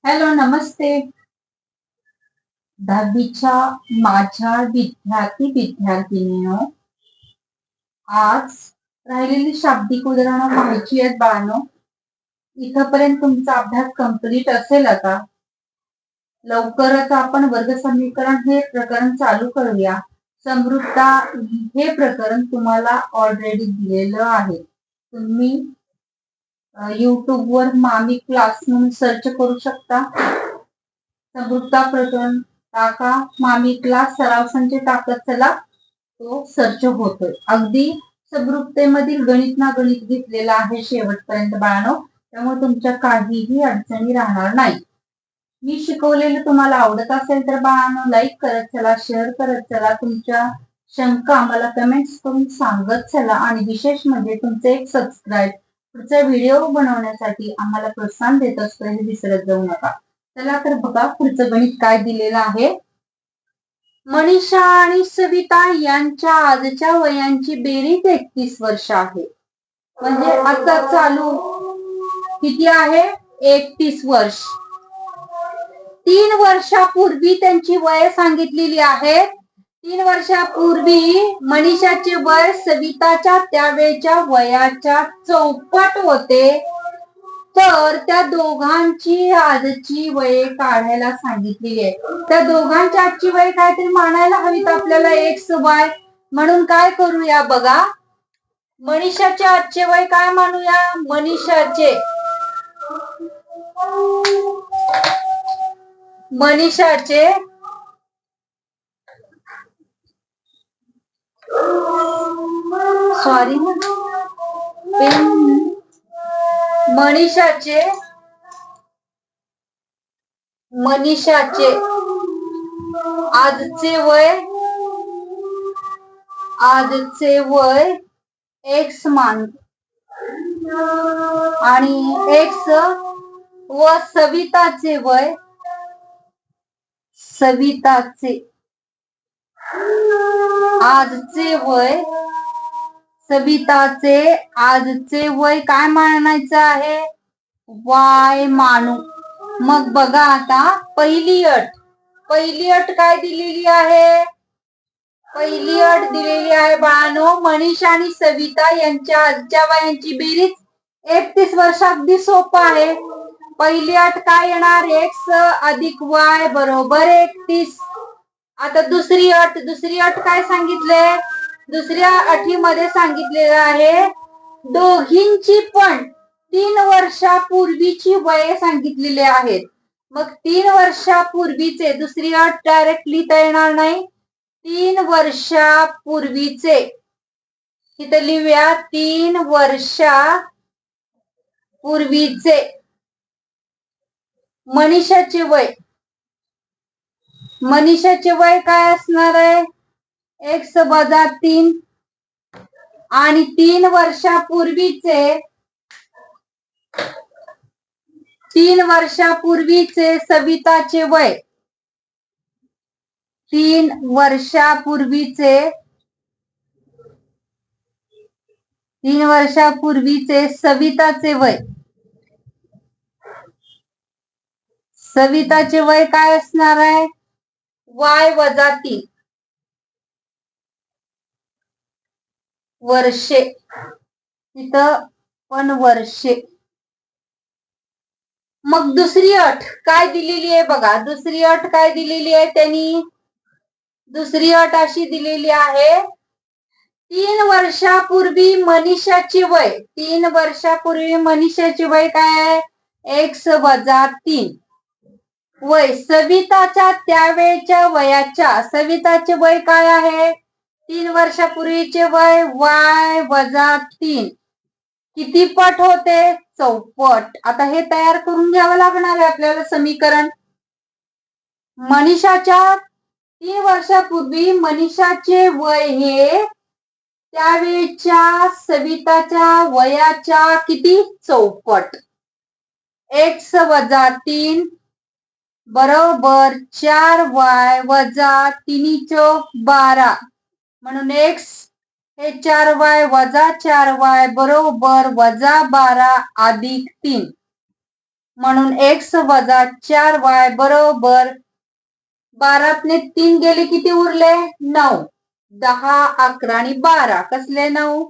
Hello, नमस्ते. 10वीच्या माझ्या विद्यार्थिनींनो, आज राहिलेली शाब्दिक उदाहरणं पाहायची आहेत बाळांनो. इथपर्यंत तुमचा अभ्यास कंप्लीट असेल. आता लवकरच आपण वर्ग समीकरण हे प्रकरण चालू करूया. समृद्धा हे प्रकरण तुम्हाला ऑलरेडी दिलेलं आहे. तुम्ही YouTube वर मामी क्लास म्हणून सर्च करू शकता. समृद्धा प्रकरण टाका, मामी क्लास सराव संच टाकत चला, तो सर्च होतोय. अगदी समृद्धतेमधील गणित ना गणित घेतलेला आहे शेवटपर्यंत बाळांनो, त्यामुळे तुमच्या काहीही अडचणी राहणार नाही. मी शिकवलेलं तुम्हाला आवडत असेल तर बाळांनो लाईक करत चला, शेअर करत चला, तुमच्या शंका मला कमेंट्स करून सांगत चला आणि विशेष म्हणजे तुमचे एक सबस्क्राईब पुढचा व्हिडिओ बनवण्यासाठी आम्हाला प्रोत्साहन देत असतो हे विसरत जाऊ नका. चला तर बघा पुढचं गणित काय दिलेलं आहे. मनीषा आणि सविता यांच्या आजच्या वयांची बेरीज 31 वर्ष आहे. म्हणजे आता चालू किती आहे? 31 वर्ष. 3 वर्षापूर्वी त्यांची वय सांगितलेली आहे. 3 वर्षापूर्वी मनीषाचे वय सविताच्या त्यावेळच्या वयाच्या चौपट होते. तर त्या दोघांची आजची वय काढायला सांगितलेली आहे. त्या दोघांची आजची वय काहीतरी मानायला हवीत आपल्याला एक्स वाय. म्हणून काय करूया बघा, मनीषाचे आजचे वय काय मानूया? मनीषाचे मनीषाचे आजचे वय एक्स मान आणि एक्स व सविताचे आजचे वय काय मानायचं आहे? वाय मानू. मग बघा आता पहिली अट काय दिलेली आहे? पहिली अट दिलेली आहे बाळांनो, मनीषा आणि सविता यांच्या आजच्या वयांची बेरीज 31 वर्ष. अगदी सोपं आहे. पहिली अट काय येणार? एक्स अधिक वाय बरोबर 31. आता दुसरी अट काय सांगितले? दुसऱ्या अटीमध्ये सांगितलेलं आहे दोघींची पण 3 वर्षापूर्वीची वय सांगितलेली आहेत. मग 3 वर्षापूर्वीचे, दुसरी अट डायरेक्ट लिहिता येणार नाही. 3 वर्षापूर्वीचे इथे लिहूया. 3 वर्षापूर्वीचे मनीषाचे वय काय असणार आहे? एक्स वजा 3. आणि 3 वर्षापूर्वीचे सविताचे वय, 3 वर्षापूर्वीचे सविताचे वय काय असणार आहे? वाय वजा 3 वर्षे. तिथं पण वर्षे. मग दुसरी अट काय दिलेली आहे बघा. दुसरी अट काय दिलेली आहे त्यांनी? दुसरी अट अशी दिलेली आहे 3 वर्षापूर्वी मनीषाची वय काय आहे? एक्स वजा 3 वय सविताच्या त्यावेळच्या सविताचे वय काय आहे? 3 वर्षापूर्वीचे वय वाय वजा 3 किती पट होते? चौपट. आता हे तयार करून घ्यावं लागणार आहे आपल्याला समीकरण. मनीषाच्या 3 वर्षापूर्वी मनीषाचे वय हे त्यावेळच्या सविताच्या वयाच्या किती? चौपट. एक्स वजा 3 बरोबर 4y वजा 3 चौक 12. म्हणून एक्स हे 4y वजा 4y बरोबर वजा 12 अधिक 3. म्हणून x वजा 4y बरोबर 12तले 3 गेले किती उरले 9. 10, 11 आणि 12 कसले 9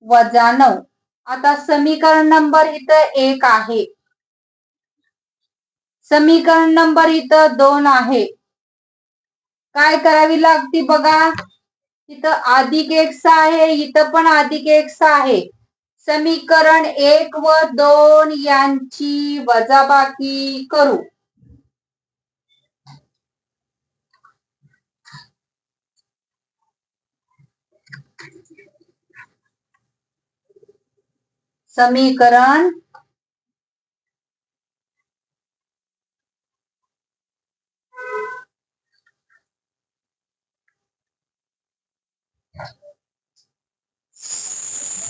वजा 9. आता समीकरण नंबर इथं 1 आहे. समीकरण नंबर इथं 2 आहे. काय करावी लागते बघा. इथं अधिक x आहे, इथं पण अधिक x आहे. समीकरण 1 व 2 यांची वजाबाकी करू. समीकरण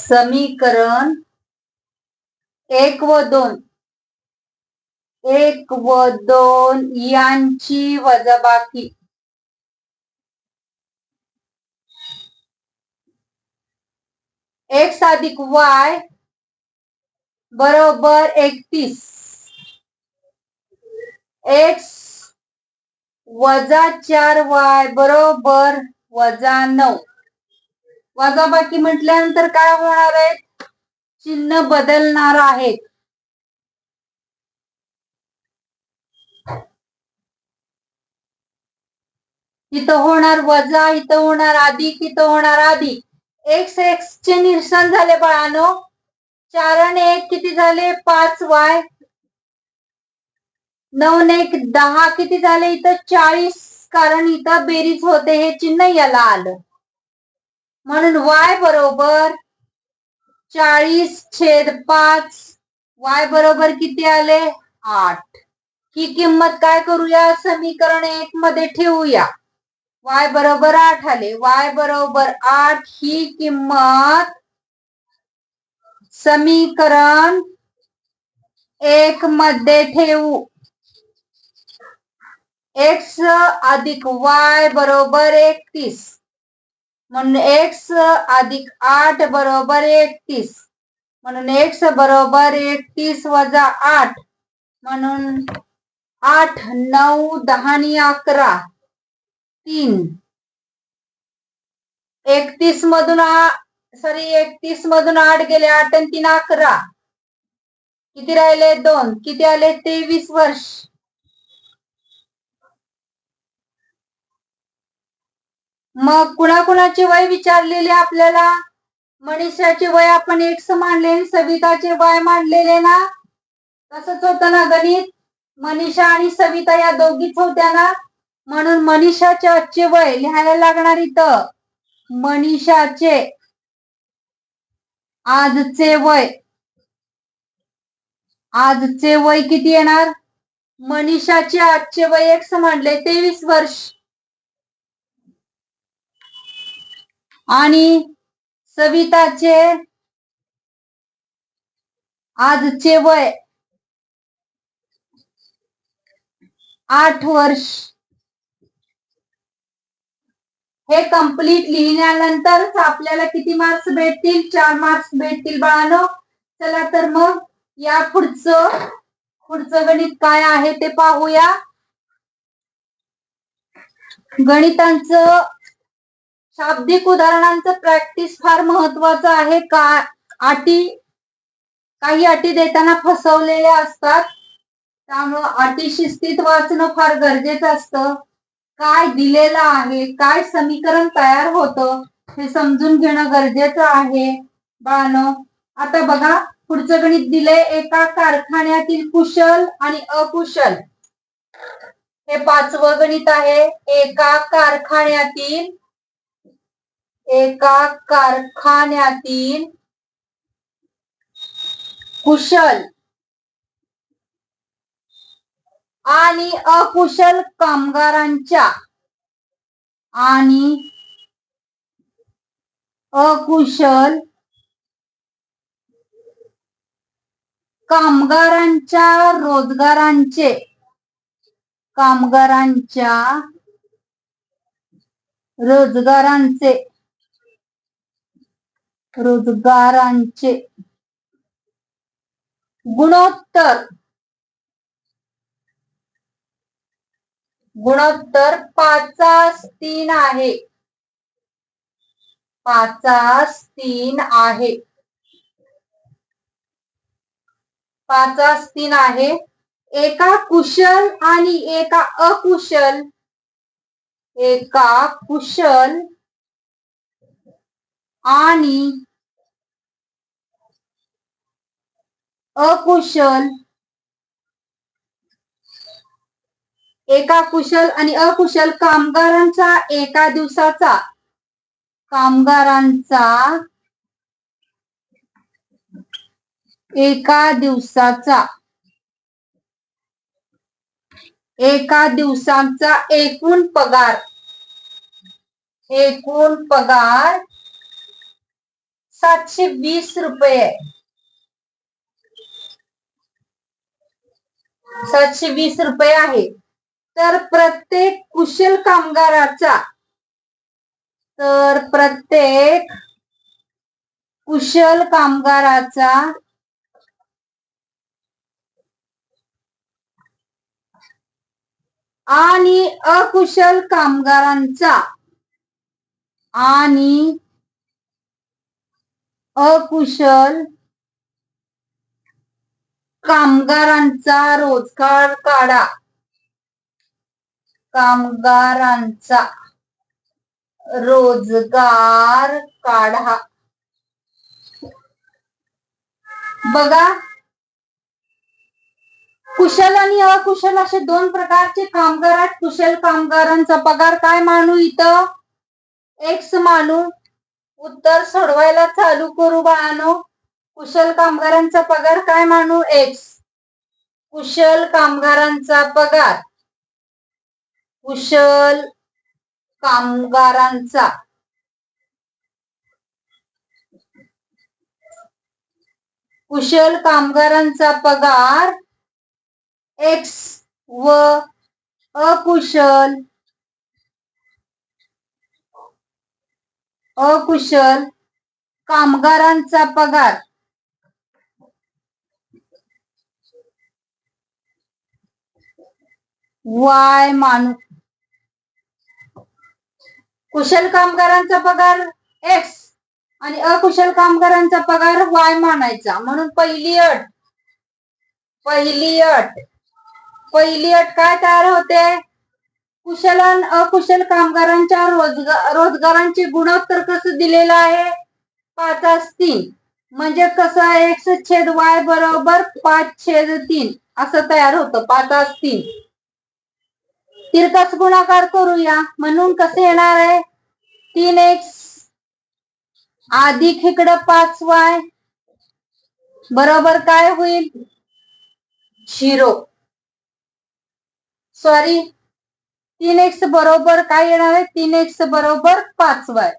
समीकरण 1 व 2 यांची वजाबाकी. x अधिक y बरोबर 31. x वजा 4y बरोबर वजा 9. वजाबाकी म्हटल्यानंतर काय होणार आहे. चिन्ह बदलणार आहेत. इथं होणार वजा, इथं होणार अधिक, इथं होणार अधिक. x चे निरसन झाले बाळांनो. 4 आणि 1 किती झाले 5y. 9 आणि 1 10 किती झाले इथं 40. कारण इथं बेरीज होते हे चिन्ह याला आलं. म्हणून y बरोबर 40/5. y बरोबर किती आले 8. ही किंमत काय करूया समीकरण 1 मध्ये ठेवूया. y बरोबर 8 आले. y बरोबर 8 ही किंमत समीकरण 1 मध्ये ठेवू. x अधिक y बरोबर 31. म्हणून x अधिक 8 बरोबर 31. म्हणून x बरोबर 31 वजा 8. म्हणून 8, 9, 10 आणि 11 3. 31 मधून 8 गेले. 8 आणि 3 11. किती राहिले 2. किती आले 23 वर्ष. मग कुणाकुणाचे वय विचारलेले आपल्याला. मनीषाचे वय आपण x मानले, सविताचे वय मानलेले ना. तसंच होतं ना गणित. मनीषा आणि सविता या दोघीच होत्या ना. म्हणून मनीषाचे आजचे वय लिहायला लागणार इथं. मनीषाचे आजचे वय किती येणार. मनीषाचे आजचे वय x मानले 23 वर्ष. आणि सविताचे आजचे वय 8 वर्ष. हे कंप्लीट लिहिल्यानंतरच आपल्याला किती मार्क्स भेटतील 4 मार्क्स भेटतील बाळांनो. चला तर मग या पुढचं गणित काय आहे ते पाहूया. गणितांचं शाब्दिक उदाहरणांचं प्रॅक्टिस फार महत्वाचं आहे. काही अटी देताना फसवलेल्या असतात. त्यामुळे अटी शिस्तीत वाचणं फार गरजेचं असतं. काय दिलेलं आहे, काय समीकरण तयार होतं हे समजून घेणं गरजेचं आहे बाळांनो. आता बघा पुढचं गणित दिले. एका कारखान्यातील कुशल आणि अकुशल. हे 5वं गणित आहे. एका कारखान्यातील कुशल आणि अकुशल कामगारांच्या रोजगारांचे गुणोत्तर गुणोत्तर 5:3 आहे. 5:3 आहे. 5:3 आहे. एका कुशल आणि एका अकुशल आणि अकुशल कामगारांचा एका दिवसाचा एकूण पगार 720 रुपये. 720 रुपये आहे. तर प्रत्येक कुशल कामगाराचा आणि अकुशल कामगारांचा रोजगार काढा. बघा, कुशल आणि अकुशल असे दोन प्रकारचे कामगार आहेत. कुशल कामगारांचा पगार काय मानू? इथं एक्स मानू. उत्तर सोडवायला चालू करू बाळांनो. कुशल कामगारांचा पगार काय मानू? एक्स. कुशल कामगारांचा पगार एक्स व अकुशल कामगारांचा पगार वाय मानू. कुशल कामगारांचा पगार एक्स आणि अकुशल कामगारांचा पगार वाय मानायचा. म्हणून पहिली अट काय तयार होते? कुशल आणि अकुशल कामगारांच्या रोजगारांचे गुणोत्तर कसं दिलेलं आहे? 5:3. म्हणजे कसं? x/y बरोबर 5/3 असं तयार होतं. 5:3. तिरकस गुणाकार करूया. म्हणून कसं येणार आहे? 3x अधिक इकडं 5y बरोबर काय होईल? 0. सॉरी, 3x बरोबर काय येणार आहे? 3x बरोबर 5y.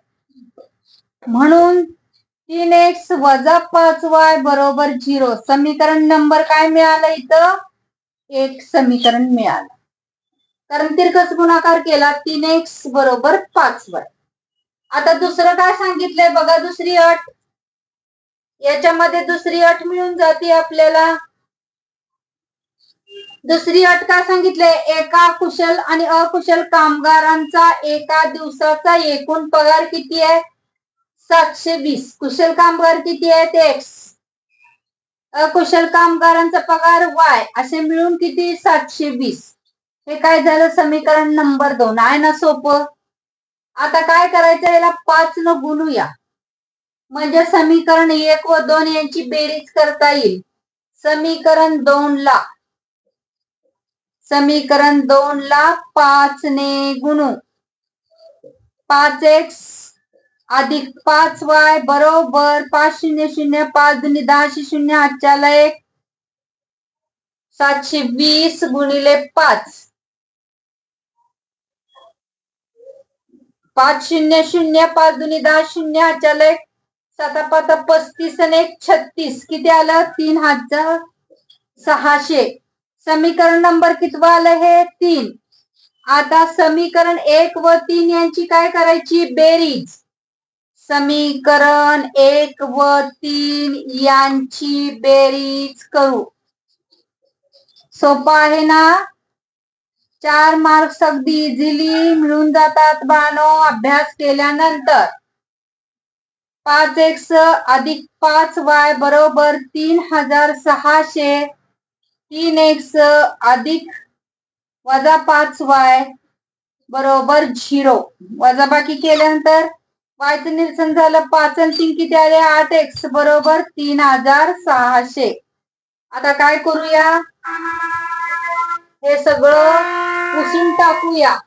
म्हणून 3x वजा 5y बरोबर 0. समीकरण नंबर काय मिळालं इथं? 1 समीकरण मिळालं. कारण तिरकस गुणाकार केला. 3x बरोबर 5y. आता दुसरं काय सांगितलंय बघा. दुसरी अट. याच्यामध्ये दुसरी अट मिळून जाते आपल्याला. दुसरी अट काय सांगितलंय? एका कुशल आणि अकुशल कामगारांचा एका दिवसाचा एकूण पगार किती आहे? 720. कुशल कामगार किती आहेत? एक्स. अकुशल कामगारांचा पगार वाय. असे मिळून किती? 720. हे काय झालं? समीकरण नंबर 2. आहे ना सोपं? आता काय करायचं? याला 5 न गुणूया. म्हणजे समीकरण 1 व 2 यांची बेरीज करता येईल. समीकरण 2 ला 5 ने गुणू. 5x अधिक 5y बरोबर 5 0 0 5 2 10 0 हातच्याला 1 720 गुणिले 5 5 0 0 5 2 10 0 हातच्याला 1 7 5 35 आणि 1 36. किती आलं? 3 हातचं 600. समीकरण नंबर कितवा आलं हे? 3. आता समीकरण 1 व 3 यांची काय करायची? बेरीज. समीकरण 1 व 3 यांची बेरीज करू. सोपं आहे ना? 4 मार्क्स अगदी इझिली मिळून जातात बाळांनो अभ्यास केल्यानंतर. 5x अधिक 5y बरोबर 3600. 3x अधिक वजा 5y बरोबर 0. वजाबाकी केल्यानंतर y चं निरसन झालं. 5 आणि 3 किती आले? 8x बरोबर 3600. आता काय करूया? हे सगळं पुसून टाकूया.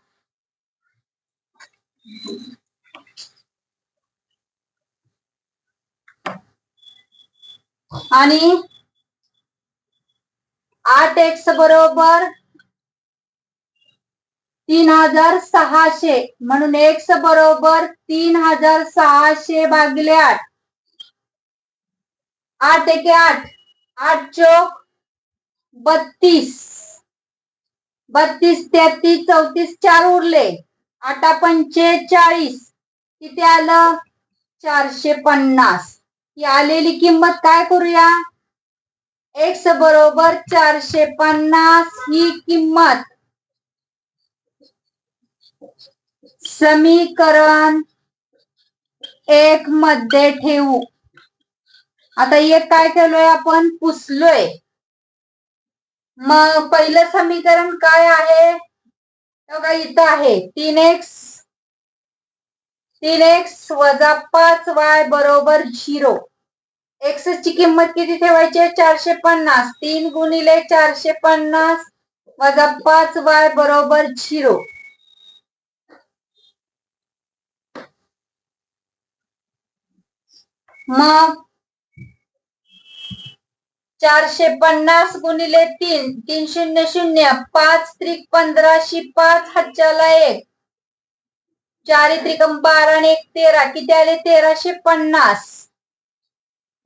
आणि 8x बरोबर 3600 म्हणून x बरोबर 3600 भागिले 8. 8 एके 8, 8 चोक 32, 32 33 34 4 उरले. 8 पंचे 40 किती आलं? 450. ही आलेली किंमत काय करूया? x बरोबर 450 ही किंमत समीकरण 1 मध्ये ठेवू. आता एक काय केलोय आपण? पुसलोय. मग पहिलं समीकरण काय आहे? बघा इथं आहे 3x वजा 5y बरोबर 0. x ची किंमत किती ठेवायची? 450. 3 गुणिले 450 वजा 5y बरोबर 0. मग 450 गुणिले 3, 3 शून्य शून्य, 5 त्रिक 15, 5 हातच्याला 1, 4 त्रिकम 12 आणि 1 13 किती आले? 1350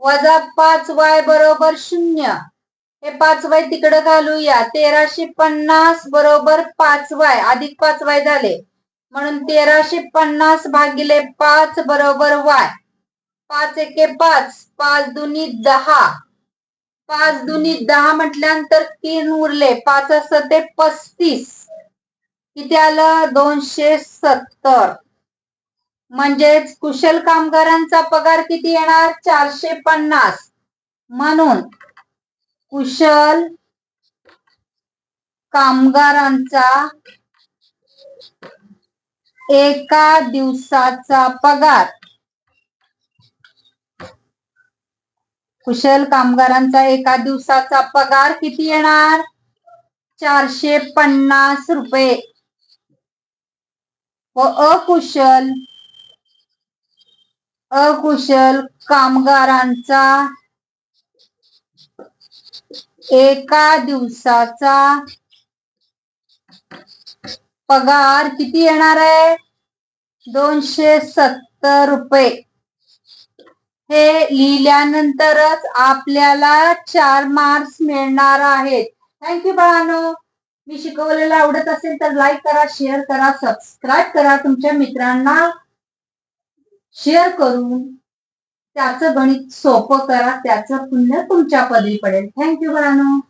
वजा 5y बरोबर 0. हे 5y तिकडे घालूया. 1350 बरोबर 5y अधिक 5y झाले म्हणून 1350 भागिले 5 बरोबर y. 5 एके 5, 5 दुनी 10, 5 दुनी 10 म्हटल्यानंतर 3 उरले. 5 असं ते 35 किती आलं? 270. म्हणजेच कुशल कामगारांचा पगार किती येणार? 450. म्हणून कुशल कामगारांचा एका दिवसाचा पगार, कुशल कामगारांचा एका दिवसाचा पगार किती येणार? 450 रुपये. व अकुशल कामगारांचा एका दिवसाचा पगार किती येणार आहे? 270 रुपये. हे लिहिल्यानंतरच आपल्याला 4 मार्क्स मिळणार आहेत. थँक्यू बाळांनो. मी शिकवलेलं आवडत असेल तर लाईक करा, शेअर करा, सबस्क्राईब करा. तुमच्या मित्रांना शेअर करून त्याचं गणित सोपं करा. त्याचं पुण्य तुमच्या पदरी पडेल. थँक्यू बाळांनो.